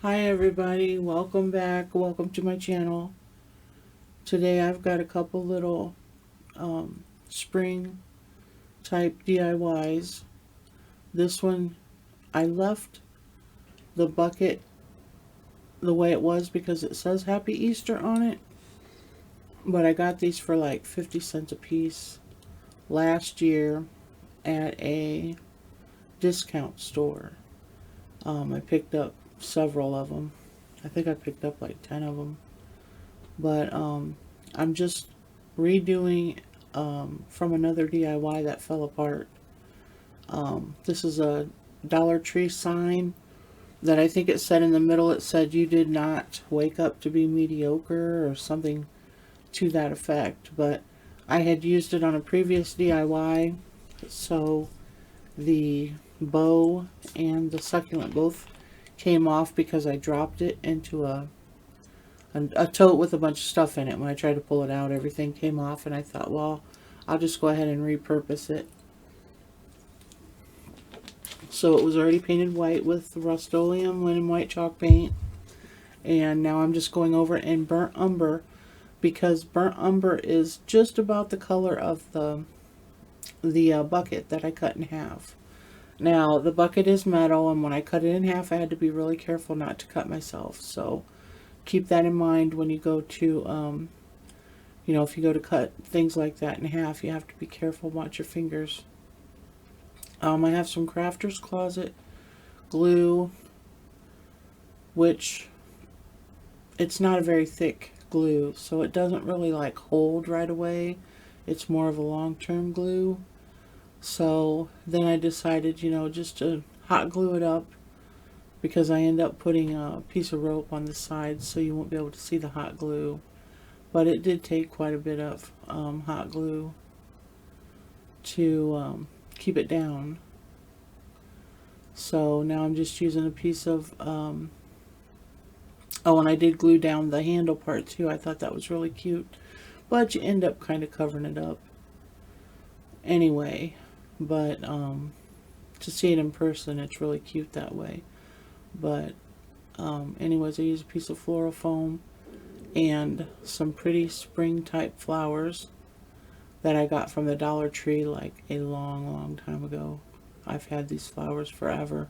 Hi everybody, welcome back, welcome to my channel. Today I've got a couple little spring type DIYs. This one, I left the bucket the way it was because it says Happy Easter on it, but I got these for like 50 cents a piece last year at a discount store. I picked up several of them. I think I picked up like 10 of them. But I'm just redoing from another DIY that fell apart. This is a Dollar Tree sign that I think it said in the middle, it said you did not wake up to be mediocre or something to that effect. But I had used it on a previous DIY, so the bow and the succulent both came off because I dropped it into a tote with a bunch of stuff in it. When I tried to pull it out, everything came off, and I thought, well, I'll just go ahead and repurpose it. So it was already painted white with Rust-Oleum linen white chalk paint, and now I'm just going over it in burnt umber because burnt umber is just about the color of the bucket that I cut in half. Now the bucket is metal, and when I cut it in half, I had to be really careful not to cut myself. So keep that in mind when you go to if you go to cut things like that in half, you have to be careful, watch your fingers. I have some Crafter's Closet glue, which it's not a very thick glue, so it doesn't really like hold right away. It's more of a long-term glue. So then I decided, just to hot glue it up because I end up putting a piece of rope on the side so you won't be able to see the hot glue. But it did take quite a bit of hot glue to keep it down. So now I'm just using a piece of, oh, and I did glue down the handle part too. I thought that was really cute. But you end up kind of covering it up anyway. But to see it in person, it's really cute that way. But anyways, I use a piece of floral foam and some pretty spring type flowers that I got from the Dollar Tree like a long time ago. I've had these flowers forever.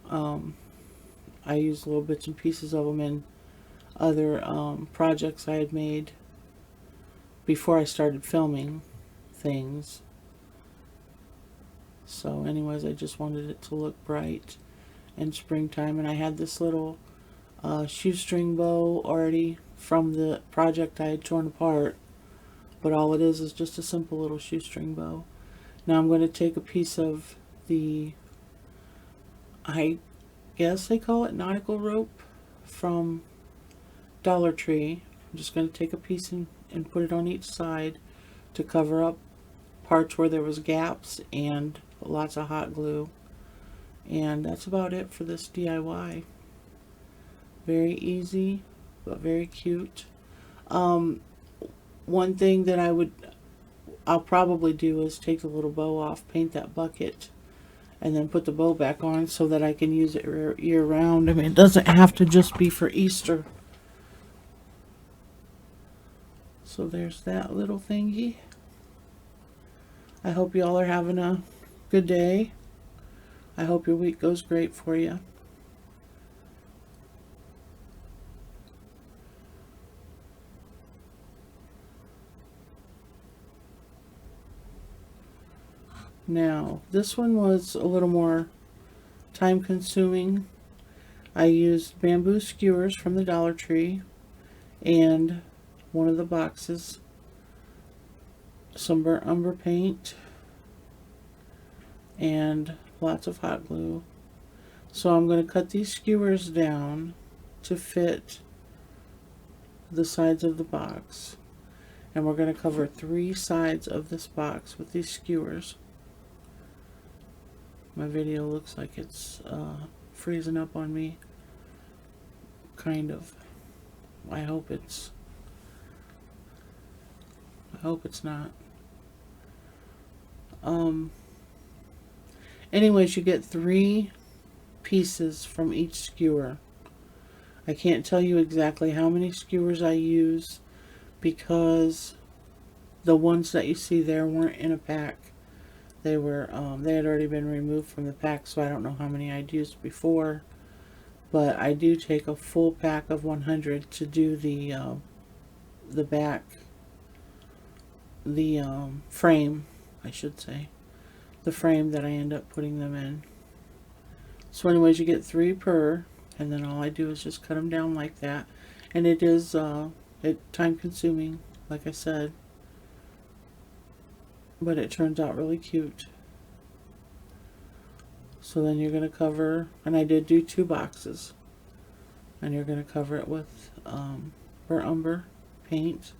I used little bits and pieces of them in other projects I had made before I started filming things. So anyways, I just wanted it to look bright and springtime, and I had this little shoestring bow already from the project I had torn apart, but all it is just a simple little shoestring bow. Now I'm going to take a piece of the, I guess they call it nautical rope from Dollar Tree. I'm just going to take a piece and put it on each side to cover up parts where there was gaps and lots of hot glue. And that's about it for this DIY. Very easy, but very cute. One thing that I'll probably do is take the little bow off, paint that bucket, and then put the bow back on so that I can use it year round. I mean, it doesn't have to just be for Easter. So there's that little thingy. I hope you all are having a good day. I hope your week goes great for you. Now, this one was a little more time consuming. I used bamboo skewers from the Dollar Tree and one of the boxes, some burnt umber paint, and lots of hot glue. So I'm going to cut these skewers down to fit the sides of the box. And we're going to cover 3 sides of this box with these skewers. My video looks like it's freezing up on me. Kind of. I hope it's not. Anyways, you get 3 pieces from each skewer. I can't tell you exactly how many skewers I use because the ones that you see there weren't in a pack. They were they had already been removed from the pack, so I don't know how many I'd used before. But I do take a full pack of 100 to do the back, the frame, I should say, the frame that I end up putting them in. So anyways, you get 3 per, and then all I do is just cut them down like that. And it is time consuming, like I said, but it turns out really cute. So then you're going to cover, and I did do 2 boxes, and you're going to cover it with burnt umber paint,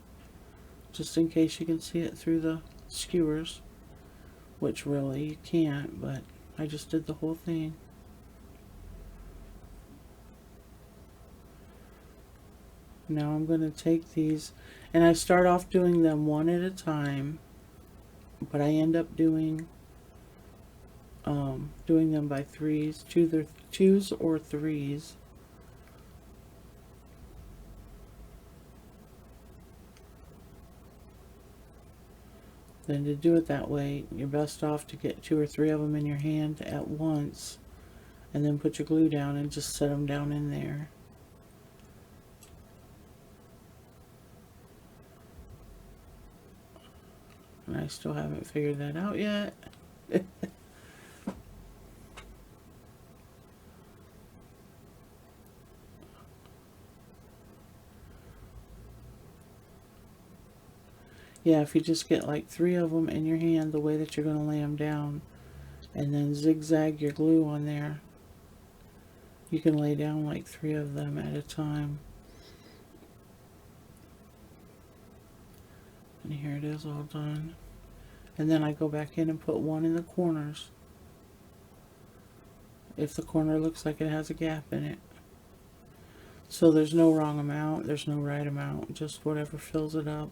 just in case you can see it through the skewers, which really you can't, but I just did the whole thing. Now I'm going to take these, and I start off doing them one at a time, but I end up doing them by threes, twos or threes. Then to do it that way, you're best off to get 2 or 3 of them in your hand at once, and then put your glue down and just set them down in there. And I still haven't figured that out yet. Yeah, if you just get like 3 of them in your hand, the way that you're going to lay them down, and then zigzag your glue on there, you can lay down like 3 of them at a time. And here it is all done. And then I go back in and put 1 in the corners, if the corner looks like it has a gap in it. So there's no wrong amount, there's no right amount, just whatever fills it up.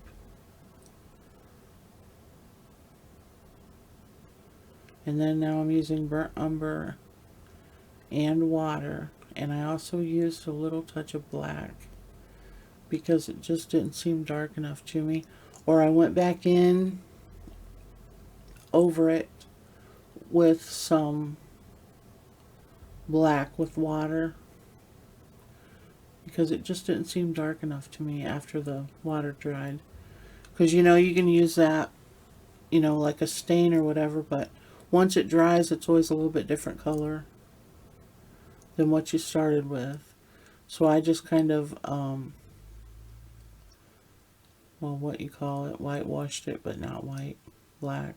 And then now I'm using burnt umber and water, and I also used a little touch of black because it just didn't seem dark enough to me. Or I went back in over it with some black with water because it just didn't seem dark enough to me after the water dried. Because you know, you can use that, you know, like a stain or whatever, but once it dries, it's always a little bit different color than what you started with. So I just kind of, well, what you call it, whitewashed it, but not white, black.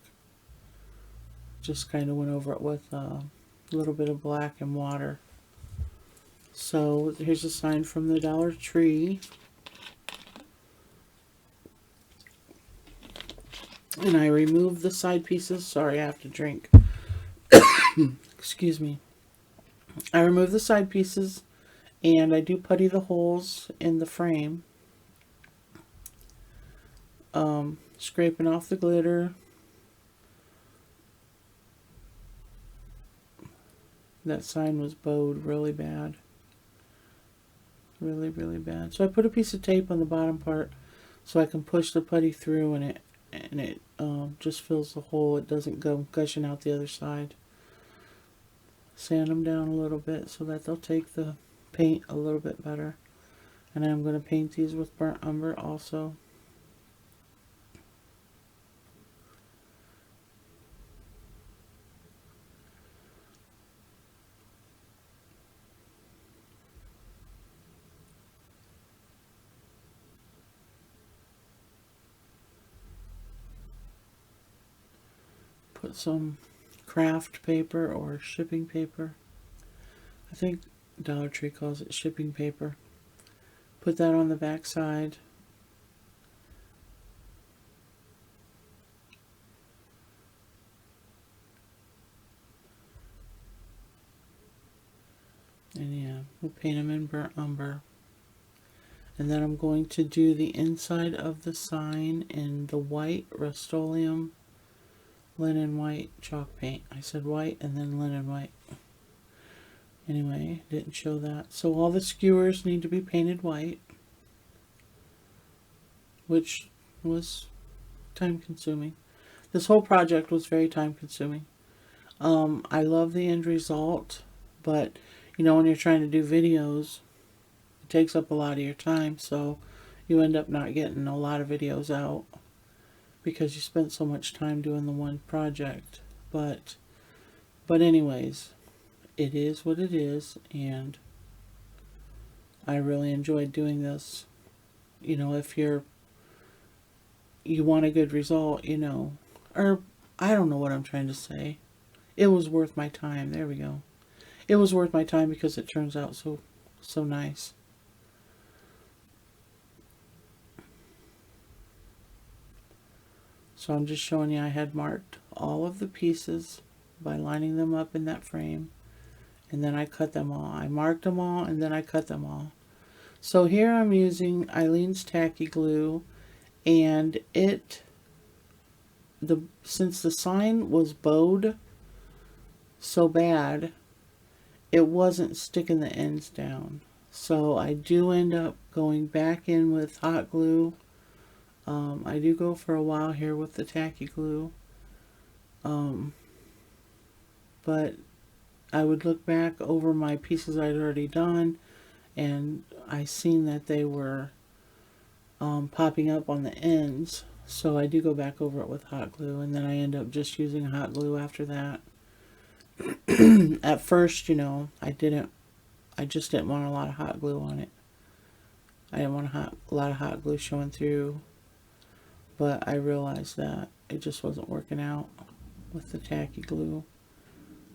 Just kind of went over it with a little bit of black and water. So here's a sign from the Dollar Tree. And I remove the side pieces. Sorry, I have to drink. Excuse me. I remove the side pieces, and I do putty the holes in the frame. Scraping off the glitter. That sign was bowed really bad. Really, really bad. So I put a piece of tape on the bottom part so I can push the putty through, and it just fills the hole. It doesn't go gushing out the other side. Sand them down a little bit so that they'll take the paint a little bit better. And I'm going to paint these with burnt umber also. Put some craft paper or shipping paper. I think Dollar Tree calls it shipping paper. Put that on the back side. And yeah, we'll paint them in burnt umber. And then I'm going to do the inside of the sign in the white Rust-Oleum linen white chalk paint. I said white and then linen white. Anyway, didn't show that. So all the skewers need to be painted white, which was time consuming. This whole project was very time consuming. I love the end result, but you know, when you're trying to do videos, it takes up a lot of your time, so you end up not getting a lot of videos out because you spent so much time doing the one project. But anyways, it is what it is, and I really enjoyed doing this. You know, if you want a good result, you know, or I don't know what I'm trying to say. It was worth my time. There we go. It was worth my time because it turns out so nice. So I'm just showing you I had marked all of the pieces by lining them up in that frame, and then I cut them all. I marked them all and then I cut them all. So here I'm using Eileen's tacky glue, and since the sign was bowed so bad, it wasn't sticking the ends down. So I do end up going back in with hot glue. I do go for a while here with the tacky glue. But I would look back over my pieces I'd already done, and I seen that they were popping up on the ends. So I do go back over it with hot glue, and then I end up just using hot glue after that. At first, you know, I just didn't want a lot of hot glue on it. I didn't want a lot of hot glue showing through, but I realized that it just wasn't working out with the tacky glue.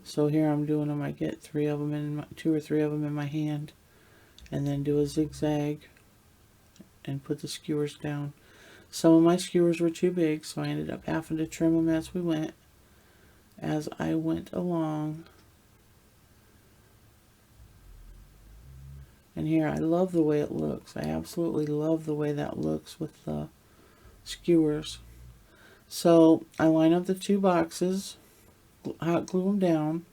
So here I'm doing them. I get 2 or 3 of them in my hand, and then do a zigzag and put the skewers down. Some of my skewers were too big, so I ended up having to trim them as I went along. And here, I love the way it looks. I absolutely love the way that looks with the skewers. So I line up the 2 boxes, hot glue them down,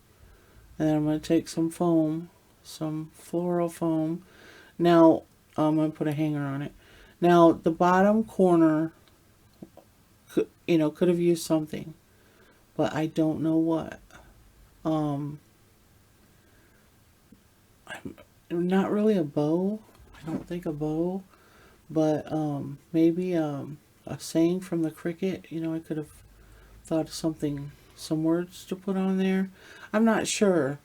and then I'm going to take some foam, some floral foam. Now, I'm going to put a hanger on it. Now, the bottom corner, could have used something, but I don't know what. Not really a bow. I don't think a bow, but maybe a saying from the cricket. You know, I could have thought of something, some words to put on there. I'm not sure.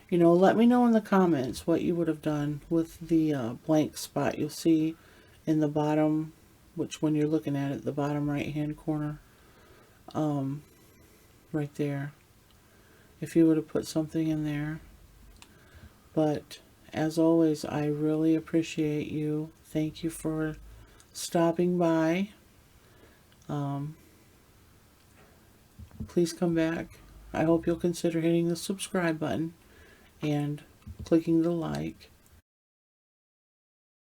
You know, let me know in the comments what you would have done with the blank spot you'll see in the bottom, which when you're looking at it, the bottom right hand corner, right there. If you would have put something in there. But as always, I really appreciate you. Thank you for stopping by. Please come back. I hope you'll consider hitting the subscribe button and clicking the like.